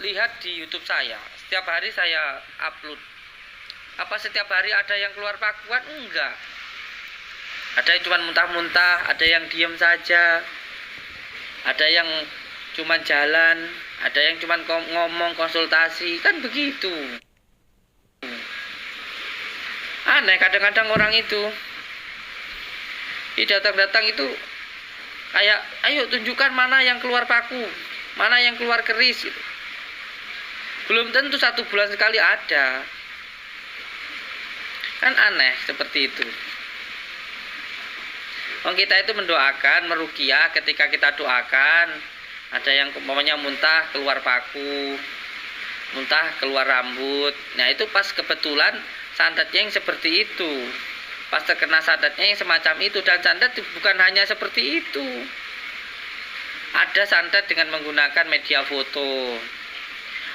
lihat di YouTube saya, setiap hari saya upload. Apa setiap hari ada yang keluar pakuan? Enggak. Ada yang cuma muntah-muntah, ada yang diam saja, ada yang cuma jalan, ada yang cuma ngomong konsultasi, kan begitu. Aneh kadang-kadang orang itu. Datang-datang itu kayak, ayo tunjukkan mana yang keluar paku, mana yang keluar keris gitu. Belum tentu 1 bulan sekali ada. Kan aneh seperti itu. Kita itu mendoakan, meruqyah, ketika kita doakan, ada yang umpamanya muntah keluar paku, muntah keluar rambut. Nah itu pas kebetulan sandatnya yang seperti itu. Pas terkena sandatnya yang semacam itu. Dan sandat bukan hanya seperti itu. Ada sandat dengan menggunakan media foto.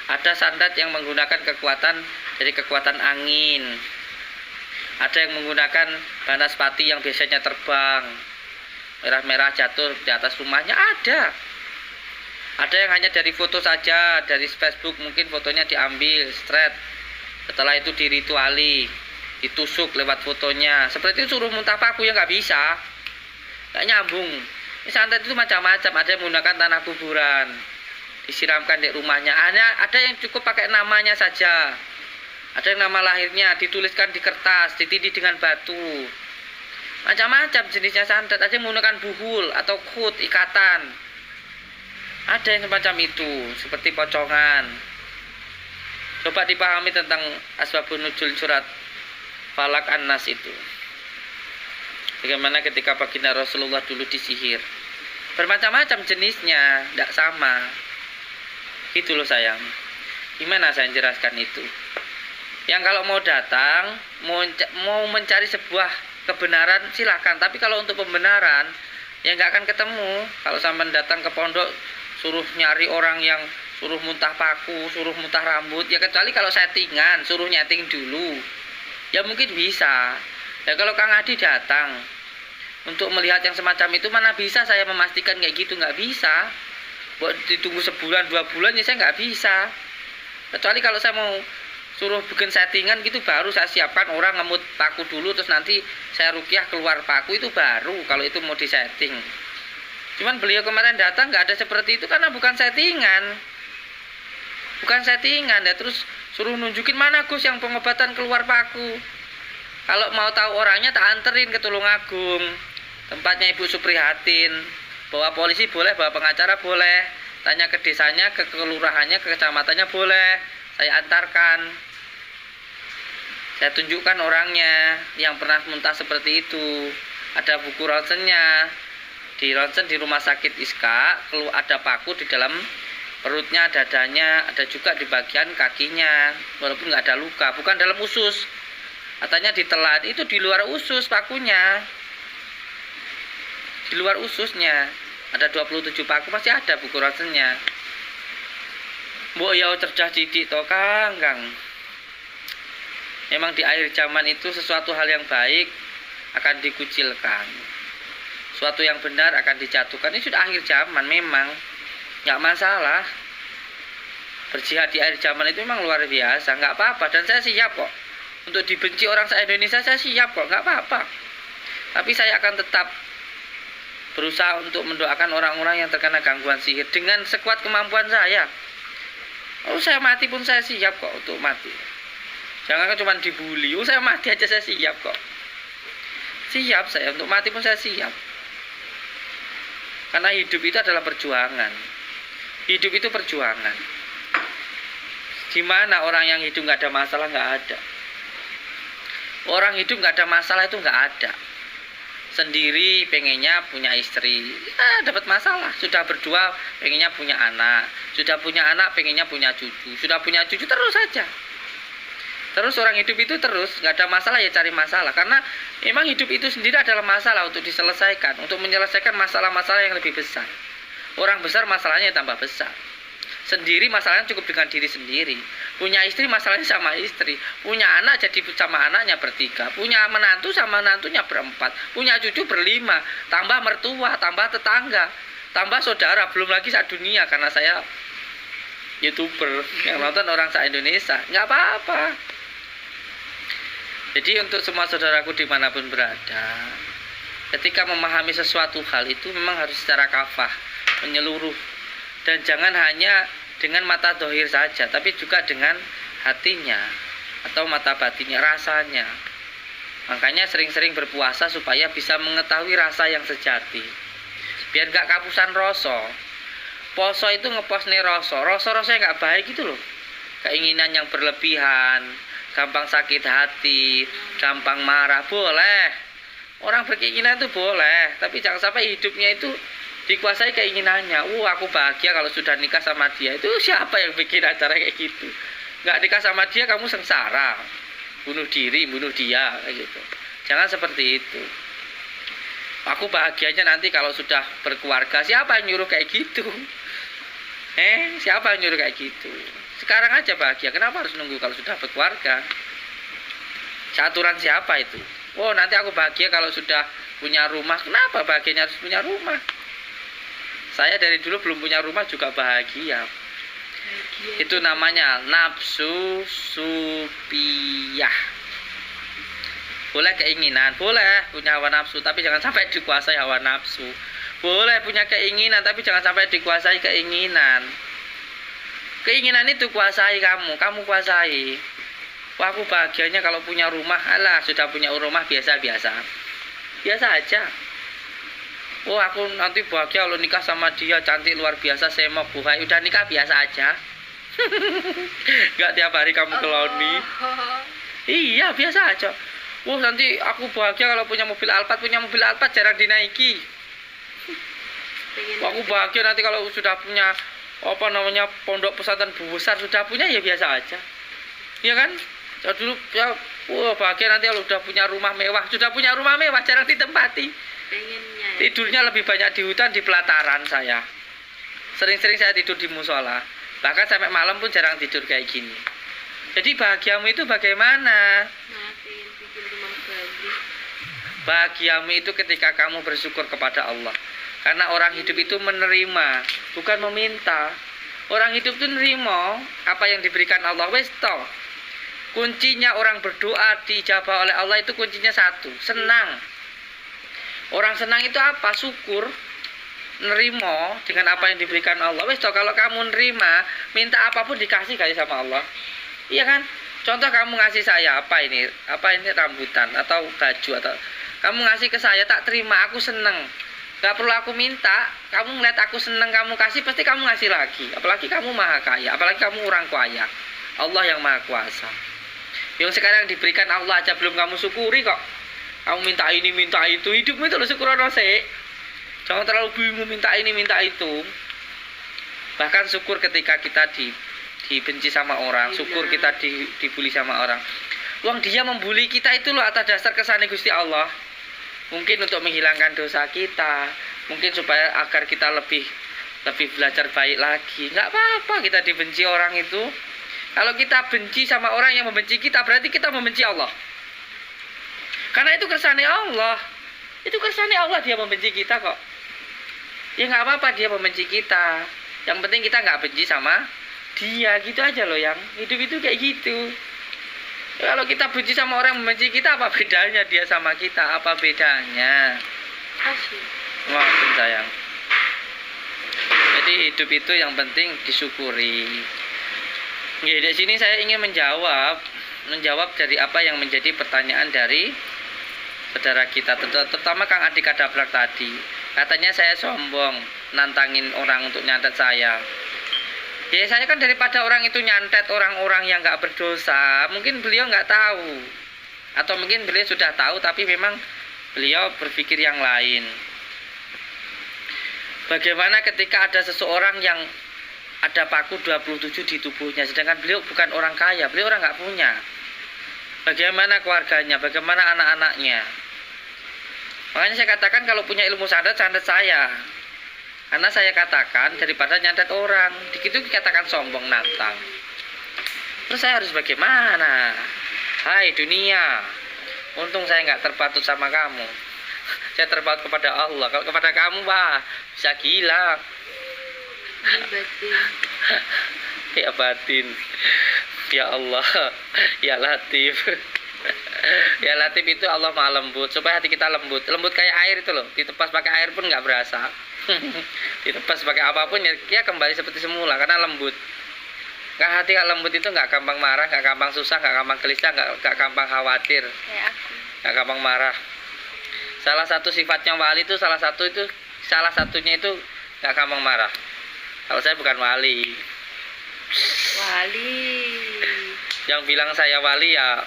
Ada sandat yang menggunakan kekuatan dari kekuatan angin. Ada yang menggunakan banaspati yang biasanya terbang, merah-merah jatuh di atas rumahnya, ada. Ada yang hanya dari foto saja, dari Facebook mungkin fotonya diambil straight, setelah itu dirituali, ditusuk lewat fotonya. Seperti itu suruh muntah paku ya nggak bisa, nggak nyambung. Santet itu macam-macam. Ada yang menggunakan tanah kuburan, disiramkan di rumahnya. Ada yang cukup pakai namanya saja. Ada yang nama lahirnya dituliskan di kertas, ditindih dengan batu. Macam-macam jenisnya santet. Ada yang menggunakan buhul atau khut, ikatan. Ada yang semacam itu, seperti pocongan. Coba dipahami tentang asbabun nuzul surat Falak An-Nas itu. Bagaimana ketika baginda Rasulullah dulu disihir. Bermacam-macam jenisnya, tidak sama. Gitu loh sayang. Gimana saya jelaskan itu? Yang kalau mau datang, mau mencari sebuah kebenaran silahkan. Tapi kalau untuk pembenaran, ya nggak akan ketemu. Kalau sampai datang ke pondok, suruh nyari orang yang suruh muntah paku, suruh muntah rambut. Ya kecuali kalau settingan, suruh nyeting dulu. Ya mungkin bisa. Ya kalau Kang Adi datang untuk melihat yang semacam itu, mana bisa saya memastikan kayak gitu, nggak bisa. Buat ditunggu sebulan 2 bulan ya saya nggak bisa. Kecuali kalau saya mau suruh bikin settingan gitu, baru saya siapkan orang ngemut paku dulu, terus nanti saya ruqyah keluar paku, itu baru kalau itu mau disetting. Cuman beliau kemarin datang nggak ada seperti itu karena bukan settingan. Bukan settingan ya, terus suruh nunjukin mana Gus yang pengobatan keluar paku. Kalau mau tahu orangnya tak anterin ke Tulungagung, tempatnya Ibu Suprihatin. Bawa polisi boleh, bawa pengacara boleh. Tanya ke desanya, ke kelurahannya, ke kecamatannya boleh. Saya antarkan. Saya tunjukkan orangnya yang pernah muntah seperti itu. Ada buku ronsennya. Di ronsen di rumah sakit Iska, ada paku di dalam perutnya, dadanya, ada juga di bagian kakinya. Walaupun nggak ada luka, bukan dalam usus. Katanya ditelan, itu di luar usus pakunya. Di luar ususnya. Ada 27 paku, masih ada buku ronsennya. Mbok ya cerdas didik toh Kang. Memang di akhir zaman itu sesuatu hal yang baik akan dikucilkan. Suatu yang benar akan dijatuhkan. Ini sudah akhir zaman memang. Nggak masalah. Berjihad di akhir zaman itu memang luar biasa. Nggak apa-apa. Dan saya siap kok. Untuk dibenci orang se-Indonesia saya siap kok. Nggak apa-apa. Tapi saya akan tetap berusaha untuk mendoakan orang-orang yang terkena gangguan sihir. Dengan sekuat kemampuan saya. Oh saya mati pun saya siap kok untuk mati. Jangan cuma dibully. Oh saya mati aja saya siap kok. Siap saya untuk mati pun saya siap. Karena hidup itu adalah perjuangan. Hidup itu perjuangan. Gimana orang yang hidup nggak ada masalah? Nggak ada. Orang hidup nggak ada masalah itu nggak ada. Sendiri pengennya punya istri, dapat masalah. Sudah berdua pengennya punya anak. Sudah punya anak pengennya punya cucu. Sudah punya cucu terus saja. Terus orang hidup itu terus nggak ada masalah ya cari masalah. Karena memang hidup itu sendiri adalah masalah untuk diselesaikan, untuk menyelesaikan masalah-masalah yang lebih besar. Orang besar masalahnya tambah besar. Sendiri masalahnya cukup dengan diri sendiri. Punya istri masalahnya sama istri. Punya anak jadi sama anaknya bertiga. Punya menantu sama menantunya berempat. Punya cucu berlima. Tambah mertua, tambah tetangga, tambah saudara. Belum lagi saat dunia. Karena saya YouTuber, yang nonton orang se-Indonesia. Nggak apa-apa. Jadi untuk semua saudaraku dimanapun berada, ketika memahami sesuatu hal itu memang harus secara kafah, menyeluruh. Dan jangan hanya dengan mata dohir saja, tapi juga dengan hatinya atau mata batinnya, rasanya. Makanya sering-sering berpuasa supaya bisa mengetahui rasa yang sejati. Biar gak kapusan rasa. Poso itu ngepost nih rasa yang gak baik gitu loh. Keinginan yang berlebihan, gampang sakit hati, gampang marah, boleh. Orang berkeinginan itu boleh, tapi jangan sampai hidupnya itu dikuasai keinginannya. Aku bahagia kalau sudah nikah sama dia. Itu siapa yang bikin acara kayak gitu? Nggak nikah sama dia kamu sengsara, bunuh diri, bunuh dia kayak gitu. Jangan seperti itu. Aku bahagianya nanti kalau sudah berkeluarga. Siapa yang nyuruh kayak gitu? Siapa yang nyuruh kayak gitu? Sekarang aja bahagia. Kenapa harus nunggu kalau sudah berkeluarga? Aturan siapa itu? Nanti aku bahagia kalau sudah punya rumah. Kenapa bahagianya harus punya rumah? Saya dari dulu belum punya rumah juga bahagia. Itu namanya nafsu supiyah. Boleh keinginan, boleh punya hawa nafsu, tapi jangan sampai dikuasai hawa nafsu. Boleh punya keinginan, tapi jangan sampai dikuasai keinginan. Keinginan itu kuasai kamu kuasai. Aku bahagianya kalau punya rumah. Alah, sudah punya rumah biasa-biasa. Biasa aja. Aku nanti bahagia kalau nikah sama dia, cantik luar biasa, semok buhay. Udah nikah biasa aja. Gak tiap hari kamu ke launi. Iya, biasa aja. Nanti aku bahagia kalau punya mobil Alphard jarang dinaiki. Aku bahagia nanti kalau sudah punya pondok pesantren besar, sudah punya ya biasa aja. Iya kan? Dulu ya bahagia nanti kalau udah punya rumah mewah, jarang ditempati. Tidurnya lebih banyak di hutan, di pelataran saya. Sering-sering saya tidur di musola. Bahkan sampai malam pun jarang tidur kayak gini. Jadi bahagiamu itu bagaimana? Bahagiamu itu ketika kamu bersyukur kepada Allah. Karena orang hidup itu menerima, bukan meminta. Orang hidup itu nerima apa yang diberikan Allah. Wes toh. Kuncinya orang berdoa dijabah oleh Allah itu kuncinya satu, senang. Orang senang itu apa? Syukur. Nerimo dengan apa yang diberikan Allah. Wes toh, kalau kamu nerima, minta apapun dikasih kali sama Allah. Iya kan? Contoh kamu ngasih saya apa ini rambutan atau baju atau kamu ngasih ke saya, tak terima, aku seneng. Gak perlu aku minta, kamu ngeliat aku seneng, kamu kasih, pasti kamu ngasih lagi. Apalagi kamu maha kaya, apalagi kamu orang kaya. Allah yang maha kuasa. Yang sekarang diberikan Allah aja belum kamu syukuri kok. Kamu minta ini, minta itu. Hidupmu itu lo syukurono sih. Jangan terlalu bingung minta ini, minta itu. Bahkan syukur ketika kita dibenci sama orang. Syukur kita dibully sama orang. Dia membuli kita itu loh atas dasar kesane Gusti Allah. Mungkin untuk menghilangkan dosa kita. Mungkin supaya agar kita lebih belajar baik lagi. Nggak apa-apa kita dibenci orang itu. Kalau kita benci sama orang yang membenci kita, berarti kita membenci Allah. Karena itu kersane Allah. Itu kersane Allah dia membenci kita kok. Ya nggak apa-apa dia membenci kita. Yang penting kita nggak benci sama dia. Gitu aja loh yang. Hidup itu kayak gitu. Kalau kita benci sama orang yang membenci kita, apa bedanya dia sama kita? Apa bedanya? Maafin sayang. Jadi hidup itu yang penting disyukuri. Ya, di sini saya ingin menjawab dari apa yang menjadi pertanyaan dari saudara kita, terutama Kang Adik Kadabrak tadi. Katanya saya sombong, nantangin orang untuk nyantet saya. Ya saya kan daripada orang itu nyantet orang-orang yang nggak berdosa, mungkin beliau nggak tahu, atau mungkin beliau sudah tahu tapi memang beliau berpikir yang lain. Bagaimana ketika ada seseorang yang ada paku 27 di tubuhnya, sedangkan beliau bukan orang kaya, beliau orang nggak punya. Bagaimana keluarganya, bagaimana anak-anaknya? Makanya saya katakan kalau punya ilmu santet saya. Karena saya katakan daripada nyantet orang, begitu dikatakan sombong, nantang. Terus saya harus bagaimana? Hai dunia, untung saya nggak terpaut sama kamu. Saya terpaut kepada Allah. Kalau kepada kamu, wah, bisa gila. Ya batin. Ya Allah. Ya Latif. Ya Latif itu Allah maha lembut, supaya hati kita lembut. Lembut kayak air itu loh, ditepas pakai air pun nggak berasa. Ditepas pakai apapun ya kembali seperti semula karena lembut. Nggak, hati yang lembut itu nggak gampang marah, nggak gampang susah, nggak gampang gelisah, nggak gampang khawatir, Kayak aku. nggak gampang marah. Salah satu sifatnya wali itu salah satunya itu nggak gampang marah. Kalau saya bukan wali. Wali. Yang bilang saya wali ya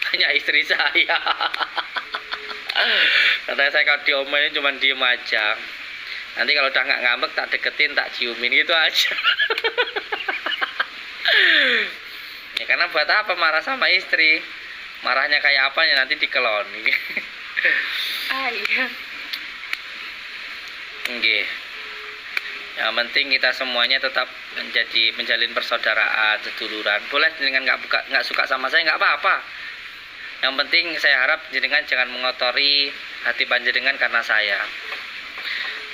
hanya istri saya. Katanya saya kalau diomelin cuma diem aja. Nanti kalau udah nggak ngambek tak deketin, tak ciumin gitu aja. Ya karena buat apa marah sama istri? Marahnya kayak apa ya nanti dikeloni. Ah iya. Nggih. Yang penting kita semuanya tetap menjalin persaudaraan, seduluran. Boleh dengan nggak suka sama saya nggak apa-apa. Yang penting saya harap jenengan jangan mengotori hati panjenengan karena saya.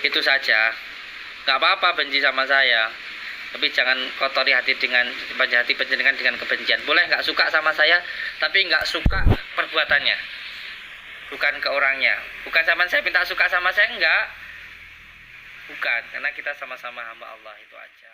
Itu saja. Nggak apa-apa benci sama saya, tapi jangan kotori hati panjenengan dengan kebencian. Boleh nggak suka sama saya, tapi nggak suka perbuatannya, bukan ke orangnya. Bukan sama saya minta suka sama saya, enggak. Bukan, karena kita sama-sama hamba Allah, itu aja.